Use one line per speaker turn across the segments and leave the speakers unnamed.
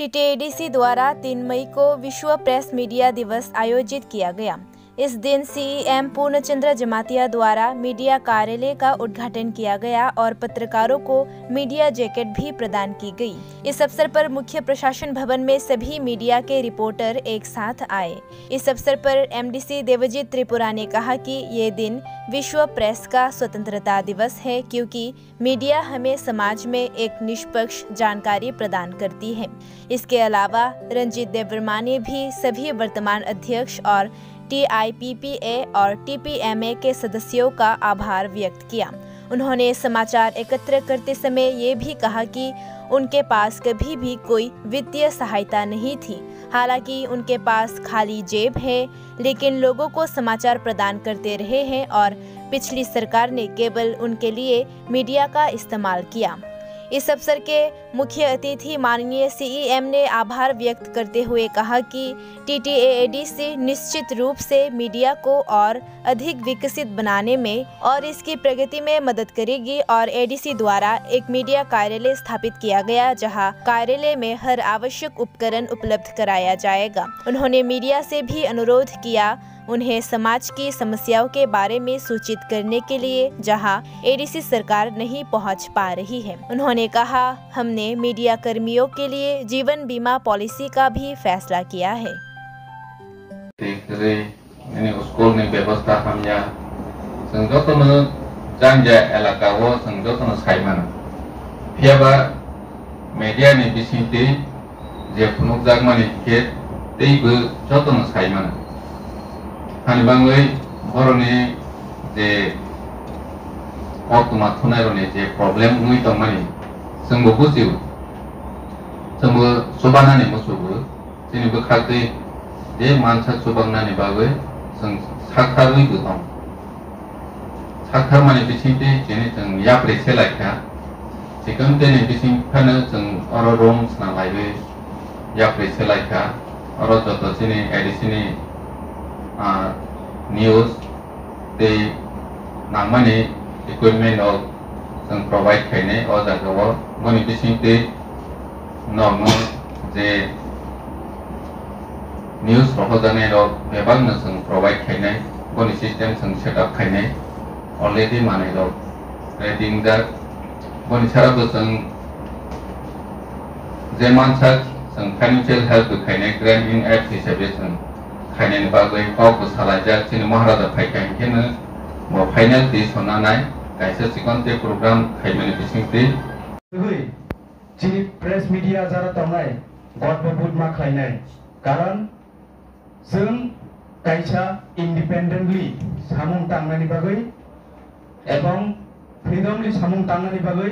TTADC द्वारा 3 मई को विश्व प्रेस मीडिया दिवस आयोजित किया गया। इस दिन सीएम पूर्णचंद्र जमातिया द्वारा मीडिया कार्यालय का उद्घाटन किया गया और पत्रकारों को मीडिया जैकेट भी प्रदान की गई। इस अवसर पर मुख्य प्रशासन भवन में सभी मीडिया के रिपोर्टर एक साथ आए। इस अवसर पर एमडीसी देवजीत त्रिपुरा ने कहा कि ये दिन विश्व प्रेस का स्वतंत्रता दिवस है, क्योंकि मीडिया हमें समाज में एक निष्पक्ष जानकारी प्रदान करती है। इसके अलावा रंजीत देववर्मा ने भी सभी वर्तमान अध्यक्ष और TIPPA और TPMA के सदस्यों का आभार व्यक्त किया। उन्होंने समाचार एकत्र करते समय ये भी कहा कि उनके पास कभी भी कोई वित्तीय सहायता नहीं थी। हालांकि उनके पास खाली जेब है, लेकिन लोगों को समाचार प्रदान करते रहे हैं और पिछली सरकार ने केवल उनके लिए मीडिया का इस्तेमाल किया। इस अवसर के मुख्य अतिथि माननीय सीएम ने आभार व्यक्त करते हुए कहा कि टीटीएडीसी निश्चित रूप से मीडिया को और अधिक विकसित बनाने में और इसकी प्रगति में मदद करेगी और एडीसी द्वारा एक मीडिया कार्यालय स्थापित किया गया, जहां कार्यालय में हर आवश्यक उपकरण उपलब्ध कराया जाएगा। उन्होंने मीडिया से भी अनुरोध किया उन्हें समाज की समस्याओं के बारे में सूचित करने के लिए, जहां एडीसी सरकार नहीं पहुंच पा रही है। उन्होंने कहा, हमने मीडिया कर्मियों के लिए जीवन बीमा पॉलिसी का भी फैसला किया है।
हानिबांगै बर'नि जे अटमा थुनायरनि जे प्रब्लेम मुई दंमानि जोंबो बुजियो जोंबो सुबानानि मोसौबो जेनेबो खागै जे मानसा सुबांनानि बागै जों साखारैबो दं साखार माने बिसिंति जेने जों याप्रे सेलायखा सिगां देने बिसिंखानो जों अर रं सना लायबे याप्रे सेलायखा अर जत जेने एडिसिनि news the namani equipment of some provide kene or that the work money fishing the normal the news proposal of the balance and provide kene money system some set up kene already managed of reading that money set up some zeman such some financial help kene grant in act distribution खायनायनि बागै गावखौ सालायजा जोंनि महाराजा फायखायनो मो final दे सनानाय गायसे सिकन ते programme खायमानि बिसिंति
गै जोंनि press media Zara तंनाय गड बहुत मा खायनाय कारण जों गायसा इंडिपेंडेंटली सामुं तांनायनि बागै एवं फ्रीडमली सामुं तांनायनि बागै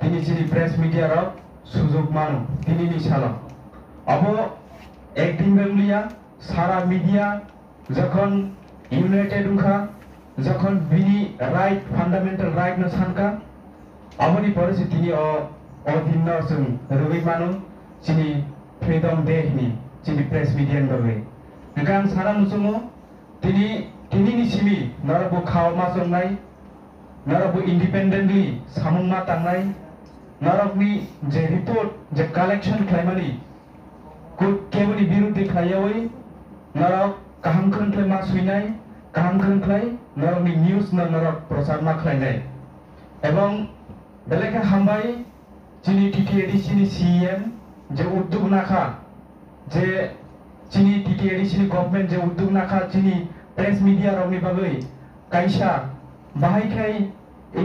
दिनै जोंनि प्रेस मीडिया रा सुजुग मानो दिनैनि सालाव अब एक दिन बेंलिया सारा मीडिया जखन यूनाइटेड उनका जखन बिनी राइट फंडामेंटल राइट न सानका अबनि परिस्थिति नि अधीन न जों रुबै मानो जोंनि फ्रीडम डे नि जोंनि प्रेस मीडिया बागै नोंथां सारा मुसुमो दिनैनि सिमि नरबो खावमा संनाय नरबो इंडिपेंडेंटली सामुंमा तांनाय नरबनि जे रिपोर्ट जे कलेक्शन खायमानि केवनि बिरुद्धे खायावै नरक काहाम खनख्लाय मा सुइनाय काहाम खनख्लाय नरकनि न्यूज न नरक प्रचार मा खायनाय एवं बेलेका हामबाय जोंनि टीटीएडीसी नि सीएम जे उद्योग नाखा जे जोंनि टीटीएडीसी नि गभर्नमेंट जे उद्योग नाखा जोंनि प्रेस मीडिया रनि बागै कायसा बाहायखाय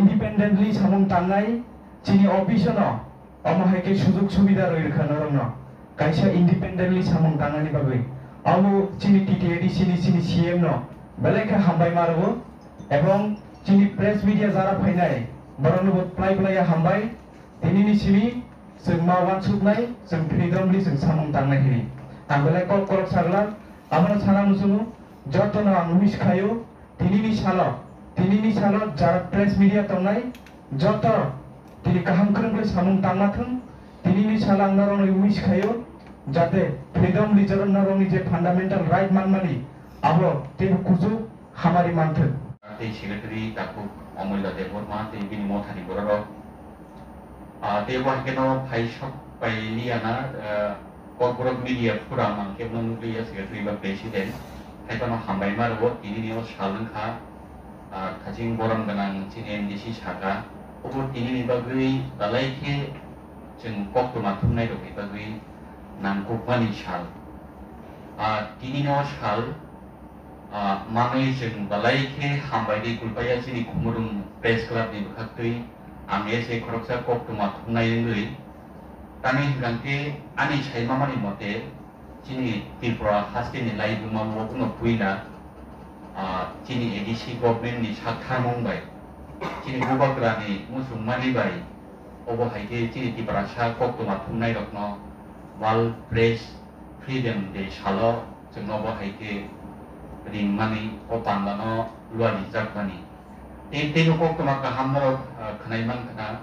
इंडिपेंडेंटली सामुं तांनाय जोंनि ऑफिस न अमाहायके सुजुग सुबिदा रयखा नरन कायसा इंडिपेंडेंटली सामुं तांनायनि बागै आमु जोंनि टीटीएडीसी नि सीएम न बेलेका हामबाय मारबो एवं जोंनि प्रेस मीडिया जारा फैनाय बरनबो प्लाय हामबाय दिनैनि सिमि जों मावान सुबनाय जों फ्रीडमली जों सामुं तांनाय हिनि आं बेले कल सागला आमनो साना मुसुमु जतन आं मिसखायो दिनैनि साल जारा प्रेस मीडिया तंनाय जत दिनै काहाम खनख्लाय सामुं तांनाथों दिनैनि साल आं नरन मिसखायो जाते फ्रीडम लिजरन नरनि जे फंडामेंटल राइट मानमानि आबो ते कुजु हामारि मानथो
ते सेक्रेटारि दाखु अमूल्य देववर्मा ते बिनि मथानि बररो ते वाकेनो फाइसक बायलियाना
corporate media pura mang ke mong dia secretary ba president hai pa no hambai mar wo tini ni o salung kha khajing boram ganang chin NDC saka obor tini ni bagui dalai ke jeng kok tu matum nai ro ke bagui nang kokmani sal tini no sal manui jeng dalai ke hambai di kulpaya chini khumurung press club ni bakhatui ame se khoroksa kok tu matum nai ngui tani ganti ani chai mama ni mote chini Tripura hasti ni lai buma mo kuno puina chini ADC government ni sakha mongbai chini gubakra ni musung mani bai obo haike chini Tripura sa kok tu matum nai rokno wal press freedom de salo jengno bo haike ring mani opan lano luani jak mani te no kok tu makka hamro khanai man kana